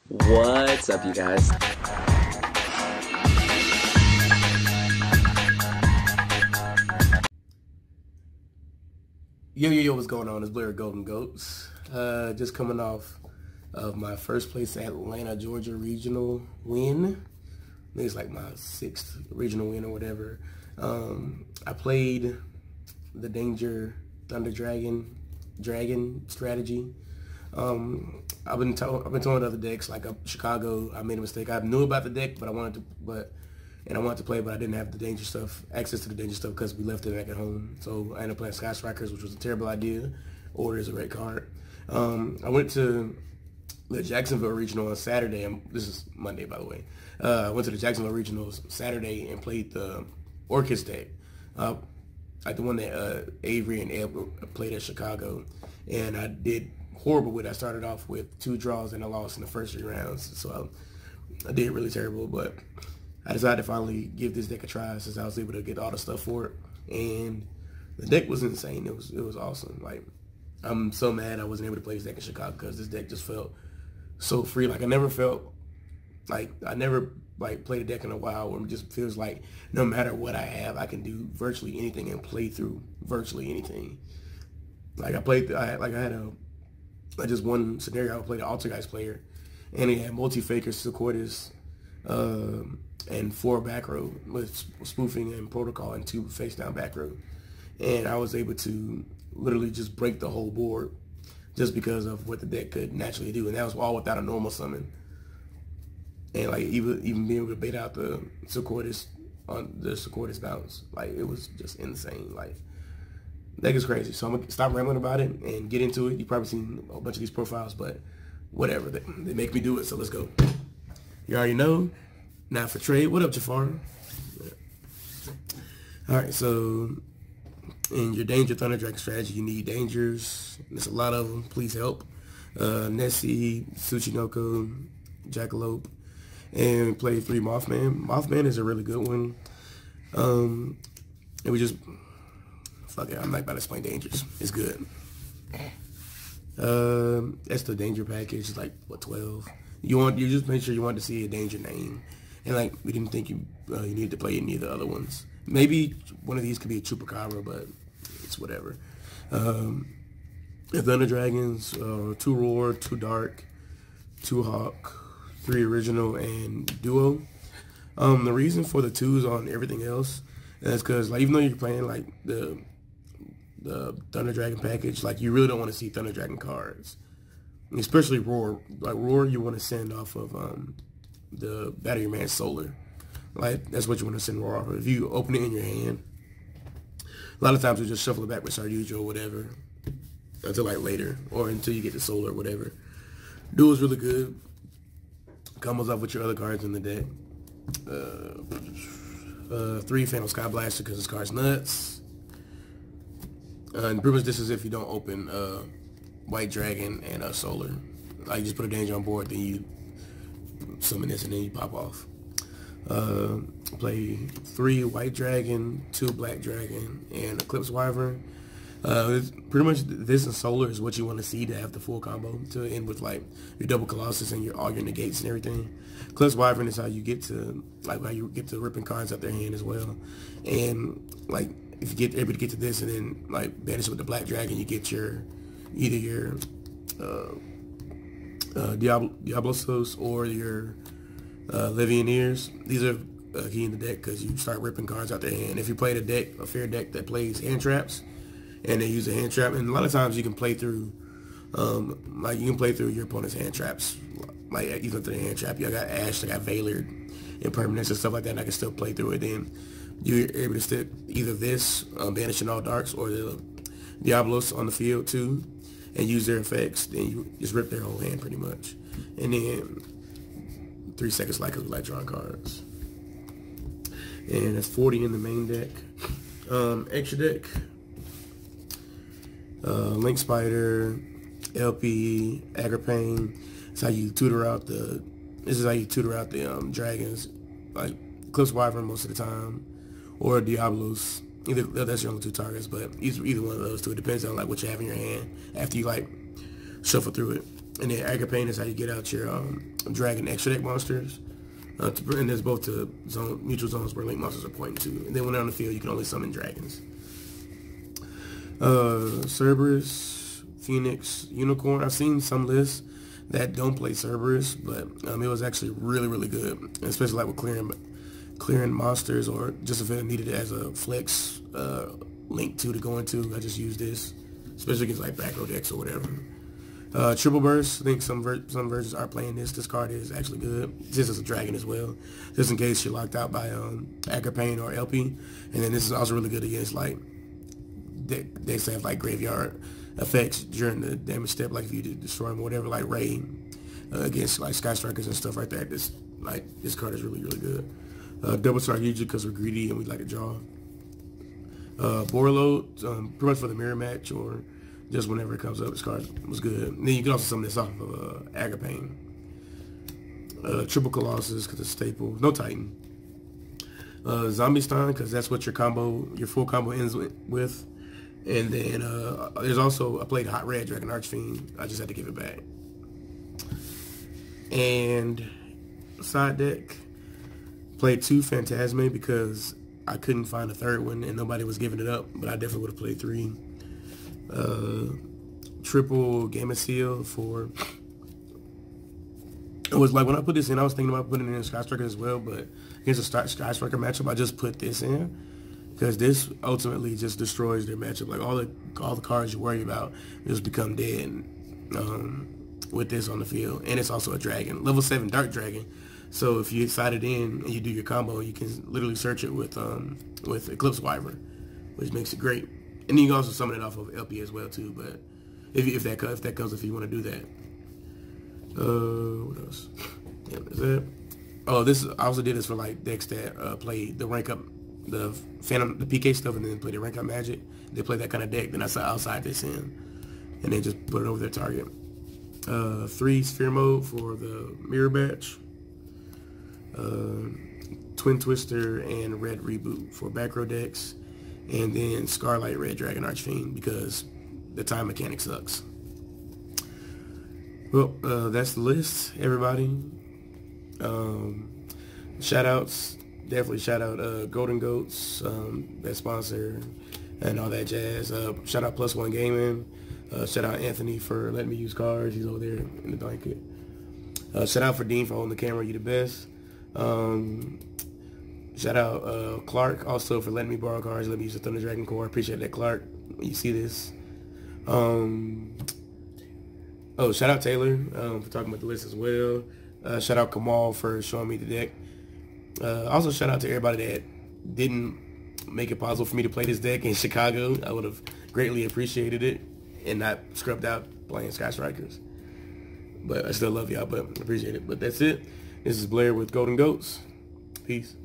What's up, you guys? Yo, what's going on? It's Blair Golden Goats. Just coming off of my first place Atlanta, Georgia regional win. I think it's like my sixth regional win or whatever. I played the Danger Thunder Dragon strategy. I've been told other decks like Chicago. I made a mistake. I knew about the deck, but I wanted to play, but I didn't have the danger stuff, access to the danger stuff because we left it back at home. So I ended up playing Sky Strikers, which was a terrible idea. Order is a red card. I went to the Jacksonville Regional on Saturday, and this is Monday, by the way. I went to the Jacksonville Regionals Saturday and played the Orchids deck, like the one that Avery and Ed played at Chicago, and I did horrible with it. I started off with 2 draws and I lost in the first 3 rounds, so I did really terrible, but I decided to finally give this deck a try since I was able to get all the stuff for it, and the deck was insane. It was awesome. Like, I'm so mad I wasn't able to play this deck in Chicago because this deck just felt so free. Like, I never played a deck in a while where it just feels like no matter what I have, I can do virtually anything and play through virtually anything. Like, I had just one scenario. I played an Altergeist player, and he had multi-faker, Sequoias, and 4 back row with spoofing and protocol and 2 face down back row. And I was able to literally just break the whole board just because of what the deck could naturally do. And that was all without a normal summon. And like even being able to bait out the Sequoias on the Sequoias bounce. Like, it was just insane. Like, the deck is crazy. So I'm gonna stop rambling about it and get into it. You've probably seen a bunch of these profiles, but whatever. They make me do it, so let's go. You already know. Now for trade, what up, Jafar? All right, so in your Danger Thunder Dragon strategy, you need Dangers. There's a lot of them. Please help. Nessie, Tsuchinoko, Jackalope, and play 3 Mothman. Mothman is a really good one. And we just, fuck it, I'm not about to explain Dangers. It's good. That's the Danger package. It's like, what, 12? You just make sure you want to see a Danger name. And like, we didn't think you needed to play any of the other ones. Maybe one of these could be a Chupacabra, but it's whatever. The Thunder Dragons, 2 Roar, 2 Dark, 2 Hawk, 3 Original, and Duo. The reason for the 2s on everything else is because, like, even though you're playing like the Thunder Dragon package, like, you really don't want to see Thunder Dragon cards, especially Roar. Like, Roar, you want to send off of the Battery Man Solar. Like, that's what you want to send Roar off of. If you open it in your hand, a lot of times you just shuffle it back with Sardujo or whatever until like later, or until you get the Solar or whatever. Duo is really good. Combos off with your other cards in the deck. 3 Phantom Sky Blaster because this card's nuts. And pretty much this is if you don't open White Dragon and Solar. Like, you just put a Danger on board, then you summon this and then you pop off. Play 3 White Dragon, 2 Black Dragon, and Eclipse Wyvern. Pretty much this and Solar is what you want to see to have the full combo to end with, like, your double Colossus and all your negates and everything. Eclipse Wyvern is how you get to ripping cards out their hand as well. And like, if you get able to get to this and then like banish it with the Black Dragon, you get either your Diablosos or your Legionnaires. These are key in the deck because you start ripping cards out their hand. If you play a fair deck that plays hand traps, and they use a hand trap, and a lot of times you can play through, like, you can play through your opponent's hand traps. Like, even through the hand trap, I got Ash, I got Valor, Impermanence and stuff like that, and I can still play through it. Then you're able to stick either this, banishing all darks, or the Diablos on the field too, and use their effects. Then you just rip their whole hand pretty much. And then 3 seconds like drawing cards. And that's 40 in the main deck. Extra deck. Link Spider, LP, Agripane. This is how you tutor out the dragons, like Eclipse Wyvern most of the time, or Diablos. Either that's your only 2 targets, but either one of those 2. It depends on like what you have in your hand after you like shuffle through it. And then Agapane is how you get out your Dragon extra deck monsters. And there's both the mutual zones where link monsters are pointing to. And then when they're on the field, you can only summon dragons. Cerberus, Phoenix, Unicorn. I've seen some lists that don't play Cerberus, but it was actually really, really good. Especially like with clearing monsters, or just if it needed it as a flex link to go into. I just use this, especially against like back row decks or whatever. Triple Burst, I think some versions are playing this. This card is actually good. This is a dragon as well, just in case you're locked out by Agapane or LP. And then this is also really good against like decks that have like graveyard effects during the damage step, like if you destroy them or whatever, like Ray against like Sky Strikers and stuff like that. This card is really, really good. Double Strike usually because we're greedy and we like to draw. Borload, pretty much for the mirror match or just whenever it comes up. This card was good. And then you can also summon this off of Agapane. Triple Colossus because it's staple. No Titan. Zombie Stein because that's what your full combo ends with. And then there's also, I played Hot Red Dragon Archfiend. I just had to give it back. And side deck, played 2 Phantasme because I couldn't find a third one and nobody was giving it up, but I definitely would have played 3. Triple Gamma Seal for, it was like when I put this in, I was thinking about putting it in Sky Striker as well, but against a Sky Striker matchup, I just put this in because this ultimately just destroys their matchup. Like all the cards you worry about just become dead with this on the field, and it's also a dragon, level 7 Dark Dragon. So if you side it in and you do your combo, you can literally search it with Eclipse Wyvern, which makes it great. And then you can also summon it off of LP as well too. But if that comes, if you want to do that. What else? Yeah, that's it. Oh, I also did this for like decks that play the rank up, the Phantom, the PK stuff, and then play the rank up Magic. They play that kind of deck. Then I'll side this in, and then just put it over their target. 3 Sphere Mode for the Mirror Batch. Twin Twister and Red Reboot for back row decks, and then Scarlight Red Dragon Archfiend because the time mechanic sucks. Well, that's the list, everybody. Shout outs, definitely shout out Golden Goats, that sponsor, and all that jazz. Shout out Plus One Gaming. Shout out Anthony for letting me use cards. He's over there in the blanket. Shout out for Dean for holding the camera. You the best. Shout out Clark also for letting me borrow cards, let me use the Thunder Dragon core. Appreciate that, Clark. You see this. Oh, shout out Taylor for talking about the list as well. Shout out Kamal for showing me the deck. Also shout out to everybody that didn't make it possible for me to play this deck in Chicago. I would have greatly appreciated it and not scrubbed out playing Sky Strikers. But I still love y'all, but appreciate it. But that's it. This is Blair with Golden Goats. Peace.